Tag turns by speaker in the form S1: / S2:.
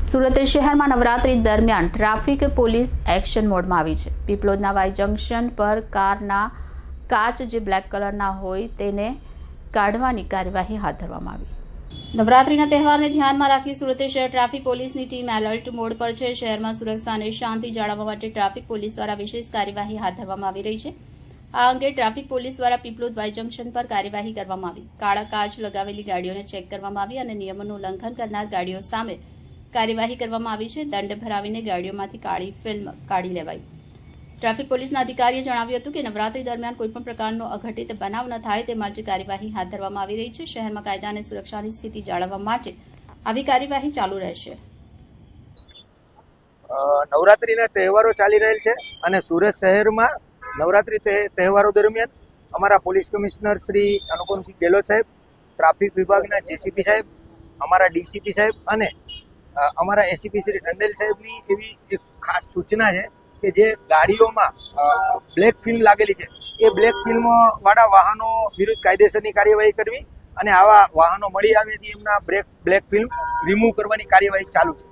S1: સુરત શહેરમાં નવરાત્રી દરમિયાન traffic police action મોડમાં આવી છે। પીપલોદના વાય જંકશન પર કારના કાચ જે બ્લેક કલરના હોય તેને કાઢવાની કાર્યવાહી હાથ ધરવામાં આવી। નવરાત્રીના તહેવારને ધ્યાનમાં રાખી સુરત શહેર ટ્રાફિક પોલીસની ટીમ એલર્ટ મોડ પર છે। શહેરમાં સુરક્ષા અને શાંતિ જાળવવા માટે ટ્રાફિક પોલીસ દ્વારા વિશેષ કાર્યવાહી હાથ ધરવામાં આવી રહી છે। આ અંગે ટ્રાફિક પોલીસ દ્વારા પીપલોદ વાય જંકશન પર કાર્યવાહી કરવામાં આવી। કાળા કાચ લગાવેલી ગાડીઓને ચેક કરવામાં આવી અને નિયમોનું ઉલ્લંઘન કરનાર ગાડીઓ સામે કાર્યવાહી કરવામાં આવી છે। દંડ ભરાવીને ગાડીઓમાંથી કાળી ફિલ્મ કાઢી લેવાઈ। ટ્રાફિક પોલીસના અધિકારીએ જણાવ્યું હતું કે નવરાત્રી દરમિયાન કોઈપણ પ્રકારનો અઘટિત બનાવ ન થાય તે માટે કાર્યવાહી હાથ ધરવામાં આવી રહી છે। શહેરમાં કાયદા અને સુરક્ષાની સ્થિતિ જાળવવા માટે આવી કાર્યવાહી ચાલુ રહેશે।
S2: નવરાત્રીના તહેવારો ચાલી રહેલ છે અને સુરત શહેરમાં નવરાત્રી તહેવારો દરમિયાન અમારા પોલીસ કમિશનર શ્રી અનુપમસિંહ ગેહલોત સાહેબ, ટ્રાફિક વિભાગના જેસીપી સાહેબ, અમારા ડીસીપી સાહેબ અને અમારા એસીપી શ્રી ટંડેલ સાહેબની એવી એક ખાસ સૂચના છે કે જે ગાડીઓમાં બ્લેક ફિલ્મ લાગેલી છે એ બ્લેક ફિલ્મ વાળા વાહનો વિરુદ્ધ કાયદેસરની કાર્યવાહી કરવી અને આવા વાહનો મળી આવે એમના બ્લેક ફિલ્મ રિમૂવ કરવાની કાર્યવાહી ચાલુ છે।